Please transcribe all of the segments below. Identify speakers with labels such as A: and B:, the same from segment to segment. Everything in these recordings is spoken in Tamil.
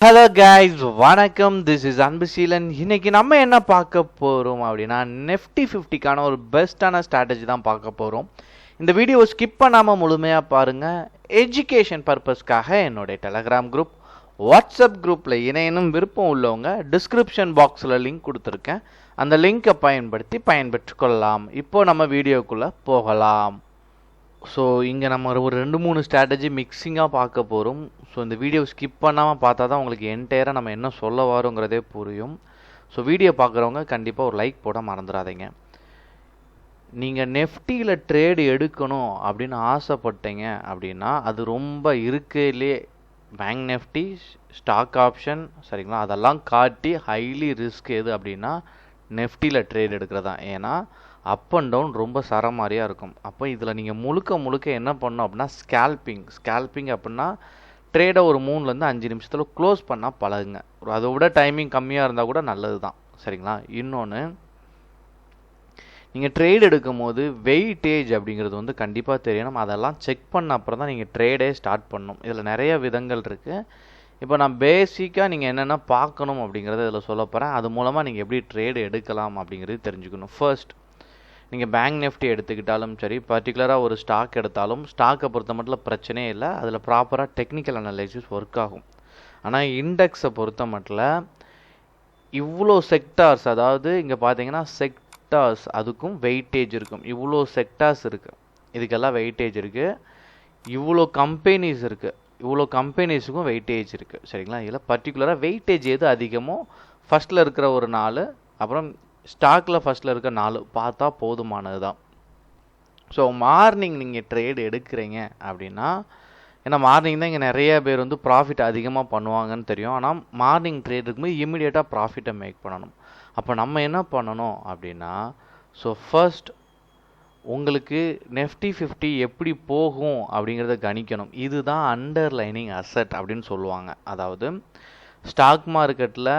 A: ஹலோ கைஸ், வணக்கம். This is Anbuseelan. இன்னைக்கு நம்ம என்ன பார்க்க போகிறோம் அப்படின்னா நிஃப்டி 50க்கான ஒரு பெஸ்ட்டான ஸ்ட்ராட்டஜி தான் பார்க்க போகிறோம். இந்த வீடியோவை ஸ்கிப் பண்ணாமல் முழுமையாக பாருங்கள். எஜுகேஷன் பர்பஸ்க்காக என்னுடைய டெலகிராம் குரூப், வாட்ஸ்அப் குரூப்பில் இணையனும் விருப்பம் உள்ளவங்க டிஸ்கிரிப்ஷன் பாக்ஸில் லிங்க் கொடுத்துருக்கேன். அந்த லிங்கை பயன்படுத்தி பயன்பெற்றுக்கொள்ளலாம். இப்போது நம்ம வீடியோக்குள்ளே போகலாம். ஸோ இங்கே நம்ம ஒரு 2-3 ஸ்ட்ராட்டஜி மிக்சிங்காக பார்க்க போகிறோம். ஸோ இந்த வீடியோ ஸ்கிப் பண்ணாமல் பார்த்தா தான் உங்களுக்கு என்டையராக நம்ம என்ன சொல்ல வரோங்கிறதே புரியும். ஸோ வீடியோ பார்க்குறவங்க கண்டிப்பாக ஒரு லைக் போட மறந்துடாதீங்க. நீங்கள் நெஃப்டியில் ட்ரேடு எடுக்கணும் அப்படின்னு ஆசைப்பட்டீங்க அப்படின்னா அது ரொம்ப இருக்கையிலே பேங்க் நெஃப்டி, ஸ்டாக் ஆப்ஷன், சரிங்களா, அதெல்லாம் காட்டி ஹைலி ரிஸ்க் எது அப்படின்னா நெஃப்டியில் ட்ரேட் எடுக்கிறது தான். ஏன்னா அப் அண்ட் டவுன் ரொம்ப சரமாரியாக இருக்கும். அப்போ இதில் நீங்கள் முழுக்க என்ன பண்ணணும் அப்படின்னா ஸ்கேல்பிங் அப்படின்னா ட்ரேடை ஒரு 3-5 நிமிஷத்தில் க்ளோஸ் பண்ணால் பழகுங்க. அதை விட டைமிங் கம்மியாக இருந்தால் கூட நல்லது தான், சரிங்களா. இன்னொன்று, நீங்கள் ட்ரேட் எடுக்கும் போது வெயிட்டேஜ் அப்படிங்கிறது வந்து கண்டிப்பாக தெரியணும். அதெல்லாம் செக் பண்ண அப்புறம் தான் நீங்கள் ட்ரேடே ஸ்டார்ட் பண்ணணும். இதில் நிறைய விதங்கள் இருக்குது. இப்போ நான் பேசிக்காக நீங்கள் என்னென்ன பார்க்கணும் அப்படிங்கிறத இதில் சொல்ல போகிறேன். அது மூலமாக நீங்கள் எப்படி ட்ரேடு எடுக்கலாம் அப்படிங்கிறது தெரிஞ்சுக்கணும். ஃபர்ஸ்ட், நீங்கள் பேங்க் நிஃப்டி எடுத்துக்கிட்டாலும் சரி, பர்டிகுலராக ஒரு ஸ்டாக் எடுத்தாலும் ஸ்டாக்கை பொறுத்த மட்டும் பிரச்சனையே இல்லை. அதில் ப்ராப்பராக டெக்னிக்கல் அனலைசிஸ் ஒர்க் ஆகும். ஆனால் இண்டெக்ஸை பொறுத்த மட்டும் இவ்வளோ செக்டார்ஸ், அதாவது இங்கே பார்த்தீங்கன்னா செக்டார்ஸ், அதுக்கும் வெயிட்டேஜ் இருக்கும். இவ்வளோ செக்டார்ஸ் இருக்குது, இதுக்கெல்லாம் வெயிட்டேஜ் இருக்குது. இவ்வளோ கம்பெனிஸ் இருக்குது, இவ்வளோ கம்பெனிஸுக்கும் வெயிட்டேஜ் இருக்குது, சரிங்களா. இதில் பர்டிகுலராக வெயிட்டேஜ் எது அதிகமோ ஃபஸ்ட்டில் இருக்கிற ஒரு 4, அப்புறம் ஸ்டாக்கில் ஃபஸ்ட்டில் இருக்க 4 பார்த்தா போதுமானது தான். ஸோ மார்னிங் நீங்கள் ட்ரேடு எடுக்கிறீங்க அப்படின்னா, ஏன்னா மார்னிங் தான் இங்கே நிறைய பேர் வந்து ப்ராஃபிட் அதிகமாக பண்ணுவாங்கன்னு தெரியும். ஆனால் மார்னிங் ட்ரேட் இருக்கும்போது இம்மிடியேட்டாக ப்ராஃபிட்டை மேக் பண்ணணும். அப்போ நம்ம என்ன பண்ணணும் அப்படின்னா, ஸோ ஃபர்ஸ்ட் உங்களுக்கு நிஃப்டி 50 எப்படி போகும் அப்படிங்கிறத கணிக்கணும். இதுதான் அண்டர்லைனிங் அசெட் அப்படின்னு சொல்லுவாங்க. அதாவது ஸ்டாக் மார்க்கெட்டில்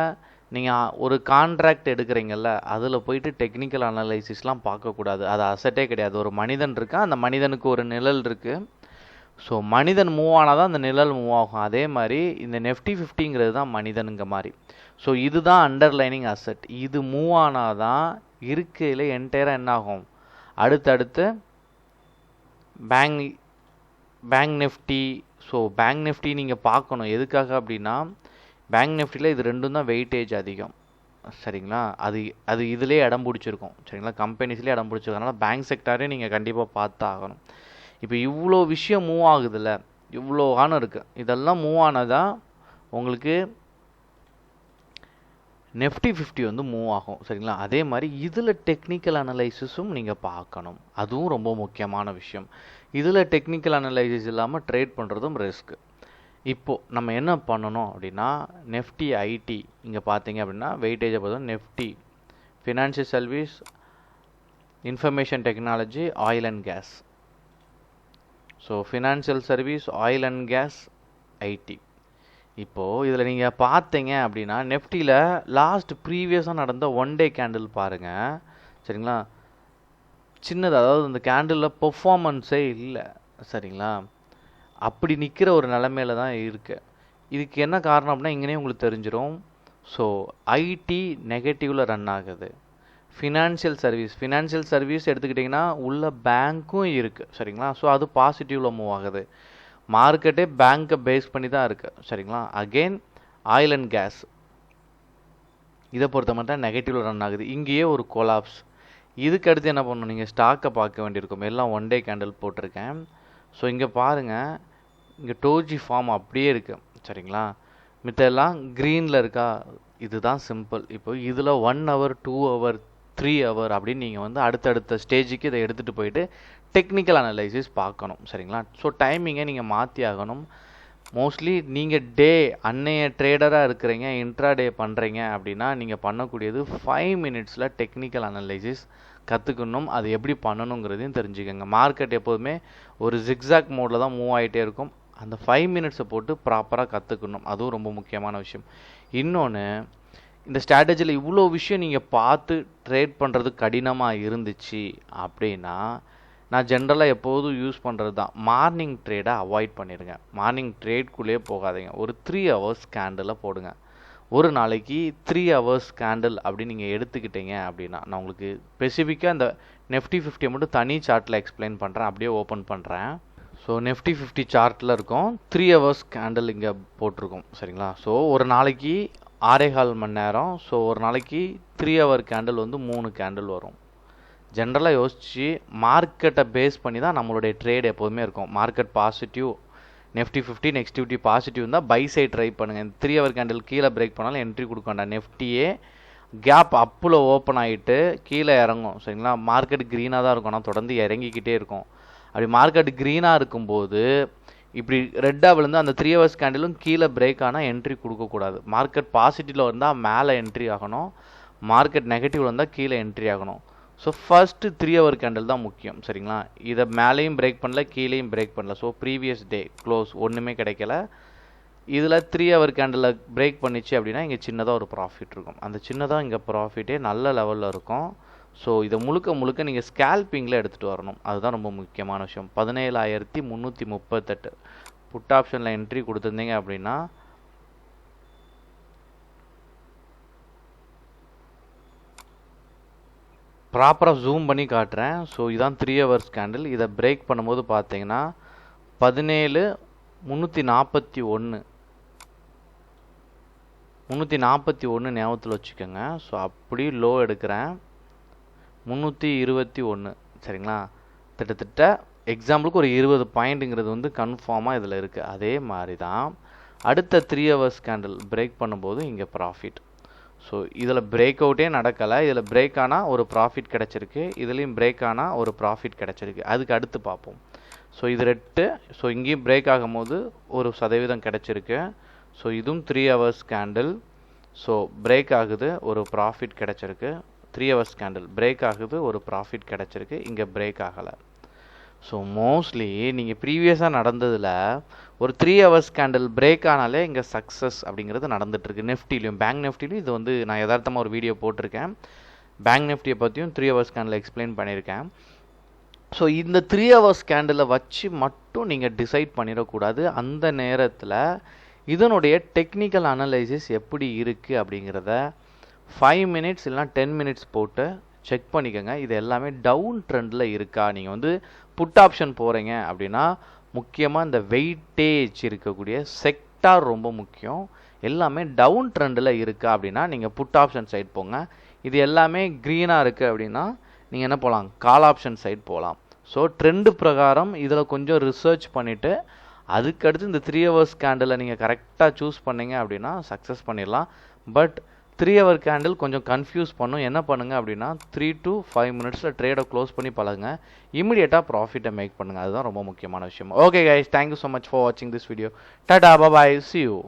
A: நீங்கள் ஒரு கான்ட்ராக்ட் எடுக்கிறீங்கல்ல, அதில் போயிட்டு டெக்னிக்கல் அனலைசிஸ்லாம் பார்க்கக்கூடாது. அது அசட்டே கிடையாது. ஒரு மனிதன் இருக்கா, அந்த மனிதனுக்கு ஒரு நிழல் இருக்குது. ஸோ மனிதன் மூவ் ஆனால் தான் அந்த நிழல் மூவ் ஆகும். அதே மாதிரி இந்த நிஃப்டி 50ங்கிறது தான் மனிதனுங்க மாதிரி. ஸோ இதுதான் அண்டர்லைனிங் அசெட். இது மூவ் ஆனால் தான் இருக்கையில் என்டையராக என்ன ஆகும், அடுத்தடுத்து bank Nifty. So bank Nifty நீங்கள் பார்க்கணும். எதுக்காக அப்படின்னா, பேங்க் நிஃப்டியில் இது ரெண்டும் தான் வெயிட்டேஜ் அதிகம், சரிங்களா. அது இதிலே இடம் பிடிச்சிருக்கும், சரிங்களா. கம்பெனிஸ்லேயே இடம் பிடிச்சிருக்கனால பேங்க் செக்டாரே நீங்கள் கண்டிப்பாக பார்த்து ஆகணும். இப்போ இவ்வளோ விஷயம் மூவ் ஆகுதுல்ல, இவ்வளோ ஆனம் இருக்குது, இதெல்லாம் மூவ் ஆனதான் உங்களுக்கு நிஃப்டி 50 வந்து மூவ் ஆகும், சரிங்களா. அதே மாதிரி இதில் டெக்னிக்கல் அனலைசிஸும் நீங்கள் பார்க்கணும். அதுவும் ரொம்ப முக்கியமான விஷயம். இதில் டெக்னிக்கல் அனலைசிஸ் இல்லாமல் ட்ரேட் பண்ணுறதும் ரிஸ்க். இப்போது நம்ம என்ன பண்ணணும் அப்படின்னா, நெஃப்டி ஐடி இங்கே பார்த்தீங்க அப்படின்னா வெயிட்டேஜை பார்த்தோம். Nifty financial service, information technology, oil and gas. So financial service, oil and gas, IT. இப்போது இதில் நீங்கள் பார்த்தீங்க அப்படின்னா நெஃப்டியில் லாஸ்ட் ப்ரீவியஸாக நடந்த 1 டே கேண்டில் பாருங்கள், சரிங்களா. சின்னது, அதாவது அந்த கேண்டிலில் பெர்ஃபார்மன்ஸே இல்லை, சரிங்களா. அப்படி நிற்கிற ஒரு நிலைமையில தான் இருக்குது. இதுக்கு என்ன காரணம் அப்படின்னா இங்கேயே உங்களுக்கு தெரிஞ்சிடும். ஸோ ஐடி நெகட்டிவில் ரன் ஆகுது. ஃபினான்ஷியல் சர்வீஸ் எடுத்துக்கிட்டிங்கன்னா உள்ள பேங்க்கும் இருக்குது, சரிங்களா. ஸோ அது பாசிட்டிவில் மூவ் ஆகுது. மார்க்கெட்டே பேங்க்கை பேஸ் பண்ணி தான் இருக்குது, சரிங்களா. அகெயின் ஆயில் அண்ட் கேஸ், இதை பொறுத்த மட்டும் நெகட்டிவில் ரன் ஆகுது. இங்கேயே ஒரு கொலாப்ஸ். இதுக்கு அடுத்து என்ன பண்ணணும், நீங்கள் ஸ்டாக்கை பார்க்க வேண்டியிருக்கும். எல்லாம் 1 டே கேண்டில் போட்டிருக்கேன். ஸோ இங்கே பாருங்கள், இங்கே டோஜி ஃபார்ம் அப்படியே இருக்குது, சரிங்களா. மித்தெல்லாம் க்ரீனில் இருக்கா. இதுதான் சிம்பிள். இப்போ இதில் 1 ஹவர், 2 ஹவர், 3 ஹவர் அப்படின்னு நீங்கள் வந்து அடுத்தடுத்த ஸ்டேஜுக்கு இதை எடுத்துகிட்டு போயிட்டு டெக்னிக்கல் அனலைசிஸ் பார்க்கணும், சரிங்களா. ஸோ டைமிங்கை நீங்கள் மாற்றி ஆகணும். மோஸ்ட்லி நீங்கள் அன்னைய ட்ரேடராக இருக்கிறீங்க, இன்ட்ராடே பண்ணுறீங்க அப்படின்னா நீங்கள் பண்ணக்கூடியது 5 மினிட்ஸில் டெக்னிக்கல் அனலைசிஸ் கற்றுக்கணும். அது எப்படி பண்ணணுங்கிறதையும் தெரிஞ்சுக்கோங்க. மார்க்கெட் எப்போதுமே ஒரு ஜிக்ஸாக் மோடில் தான் மூவ் ஆகிட்டே இருக்கும். அந்த 5 மினிட்ஸை போட்டு ப்ராப்பராக கற்றுக்கணும். அதுவும் ரொம்ப முக்கியமான விஷயம். இன்னொன்று, இந்த ஸ்ட்ராட்டஜியில் இவ்வளோ விஷயம் நீங்கள் பார்த்து ட்ரேட் பண்ணுறது கடினமாக இருந்துச்சு அப்படின்னா நான் ஜென்ரலாக எப்போதும் யூஸ் பண்ணுறது தான், மார்னிங் ட்ரேடை அவாய்ட் பண்ணிடுங்க. மார்னிங் ட்ரேட்குள்ளேயே போகாதீங்க. ஒரு 3 ஹவர்ஸ் கேண்டில் போடுங்க. ஒரு நாளைக்கு 3 ஹவர்ஸ் கேண்டில் அப்படின்னு நீங்கள் எடுத்துக்கிட்டீங்க அப்படின்னா, நான் உங்களுக்கு ஸ்பெசிஃபிக்காக இந்த நிஃப்டி 50 மட்டும் தனி சார்ட்டில் எக்ஸ்பிளைன் பண்ணுறேன். அப்படியே ஓப்பன் பண்ணுறேன். ஸோ நிஃப்டி 50 சார்ட்டில் இருக்கும், 3 ஹவர்ஸ் கேண்டில் இங்கே போட்டிருக்கும். சரிங்களா? ஸோ ஒரு நாளைக்கு 6.25 மணி நேரம். ஸோ ஒரு நாளைக்கு 3 ஹவர் கேண்டில் வந்து 3 கேண்டில் வரும். ஜென்ரலாக யோசிச்சு மார்க்கெட்டை பேஸ் பண்ணி தான் நம்மளுடைய ட்ரேட் எப்போதுமே இருக்கும். Market positive, Nifty 50 next 50 positive இருந்தால் பை சைட் ட்ரை பண்ணுங்கள். இந்த 3 ஹவர் கேண்டில் கீழே பிரேக் பண்ணாலும் என்ட்ரி கொடுக்க வேண்டாம். நிஃப்டியே கேப் அப்பில் ஓப்பன் ஆகிட்டு கீழே இறங்கும். சரிங்களா? மார்க்கெட் க்ரீனாக தான் இருக்கும், ஆனால் தொடர்ந்து இறங்கிக்கிட்டே இருக்கும். அப்படி மார்க்கெட் க்ரீனாக இருக்கும்போது இப்படி ரெட்டாக விழுந்து அந்த 3 ஹவர்ஸ் கேண்டிலும் கீழே பிரேக் ஆனால் என்ட்ரி கொடுக்கக்கூடாது. மார்க்கெட் பாசிட்டிவில் இருந்தால் மேலே என்ட்ரி ஆகணும், மார்க்கெட் நெகட்டிவில் இருந்தால் கீழே என்ட்ரி ஆகணும். ஸோ ஃபஸ்ட்டு 3 ஹவர் கேண்டில் தான் முக்கியம். சரிங்களா? இதை மேலேயும் பிரேக் பண்ணல, கீழேயும் பிரேக் பண்ணல. ஸோ ப்ரீவியஸ் டே க்ளோஸ் ஒன்றுமே கிடைக்கல. இதில் 3 ஹவர் கேண்டில் பிரேக் பண்ணிச்சு அப்படின்னா இங்கே சின்னதாக ஒரு ப்ராஃபிட் இருக்கும். அந்த சின்னதாக இங்கே ப்ராஃபிட்டே நல்ல லெவலில் இருக்கும். ஸோ இதை முழுக்க நீங்கள் ஸ்கேல்பிங்கில் எடுத்துகிட்டு வரணும். அதுதான் ரொம்ப முக்கியமான விஷயம். 17,338 புட் ஆப்ஷனில் என்ட்ரி கொடுத்துருந்தீங்க அப்படின்னா ப்ராப்பராக ஜூம் பண்ணி காட்டுறேன். ஸோ இதான் 3 ஹவர்ஸ் கேண்டில். இதை பிரேக் பண்ணும்போது பார்த்தீங்கன்னா 17,341 ஞாபகத்தில் வச்சுக்கோங்க. ஸோ அப்படி லோ எடுக்கிறேன் 321. சரிங்களா? கிட்டத்தட்ட எக்ஸாம்பிளுக்கு ஒரு 20 பாயிண்ட்டுங்கிறது வந்து கன்ஃபார்மாக இதில் இருக்குது. அதே மாதிரி தான் அடுத்த 3 ஹவர்ஸ் கேண்டில் பிரேக் பண்ணும்போது இங்கே ப்ராஃபிட். ஸோ இதில் பிரேக் அவுட்டே நடக்கலை, இதில் பிரேக் ஆனால் ஒரு ப்ராஃபிட் கிடச்சிருக்கு, இதுலேயும் பிரேக் ஆனால் ஒரு ப்ராஃபிட் கிடச்சிருக்கு. அதுக்கு அடுத்து பார்ப்போம். ஸோ இது ரெட்டு. ஸோ இங்கேயும் பிரேக் ஆகும்போது ஒரு சதவீதம் கிடச்சிருக்கு. ஸோ இதுவும் 3 ஹவர்ஸ் கேண்டில். ஸோ பிரேக் ஆகுது, ஒரு ப்ராஃபிட் கிடச்சிருக்கு. 3 ஹவர்ஸ் கேண்டில் பிரேக் ஆகுது, ஒரு ப்ராஃபிட் கிடச்சிருக்கு. இங்கே பிரேக் ஆகலை. ஸோ மோஸ்ட்லி நீங்கள் ப்ரீவியஸாக நடந்ததில் ஒரு 3 ஹவர்ஸ் கேண்டில் பிரேக் ஆனாலே இங்கே சக்ஸஸ் அப்படிங்கிறது நடந்துகிட்ருக்கு. நிஃப்டிலையும் பேங்க் நிஃப்டிலையும் இது வந்து நான் யதார்த்தமாக ஒரு வீடியோ போட்டிருக்கேன். பேங்க் நிஃப்டியை பற்றியும் 3 ஹவர்ஸ் கேண்டில் எக்ஸ்பிளைன் பண்ணியிருக்கேன். ஸோ இந்த 3 ஹவர்ஸ் கேண்டிலை வச்சு மட்டும் நீங்கள் டிசைட் பண்ணிடக்கூடாது. அந்த நேரத்தில் இதனுடைய டெக்னிக்கல் அனலைசிஸ் எப்படி இருக்குது அப்படிங்கிறத 5 மினிட்ஸ் இல்லைனா 10 மினிட்ஸ் போட்டு செக் பண்ணிக்கோங்க. இது எல்லாமே டவுன் ட்ரெண்டில் இருக்கா. நீங்கள் வந்து புட் ஆப்ஷன் போகிறீங்க அப்படின்னா முக்கியமாக இந்த வெயிட்டேஜ் இருக்கக்கூடிய செக்டார் ரொம்ப முக்கியம். எல்லாமே டவுன் ட்ரெண்டில் இருக்கா அப்படின்னா நீங்கள் புட் ஆப்ஷன் சைட் போங்க. இது எல்லாமே க்ரீனாக இருக்குது அப்படின்னா நீங்கள் என்ன போகலாம், கால் ஆப்ஷன் சைட் போகலாம். ஸோ ட்ரெண்டு பிரகாரம் இதில் கொஞ்சம் ரிசர்ச் பண்ணிவிட்டு அதுக்கடுத்து இந்த 3 ஹவர்ஸ் கேண்டில் நீங்கள் கரெக்டாக சூஸ் பண்ணிங்க அப்படின்னா சக்ஸஸ் பண்ணிடலாம். பட் 3 ஹவர் கேண்டில் கொஞ்சம் கன்ஃபியூஸ் பண்ணும். என்ன பண்ணுங்க அப்படின்னா 3 to 5 மினிட்ஸில் ட்ரேடை க்ளோஸ் பண்ணி பழகுங்க. இமிடியேட்டாக ப்ராஃபிட்டை மேக் பண்ணுங்கள். அதுதான் ரொம்ப முக்கியமான விஷயம். Okay guys, thank you so much for வாட்சிங் this video. Tata, bye, see you.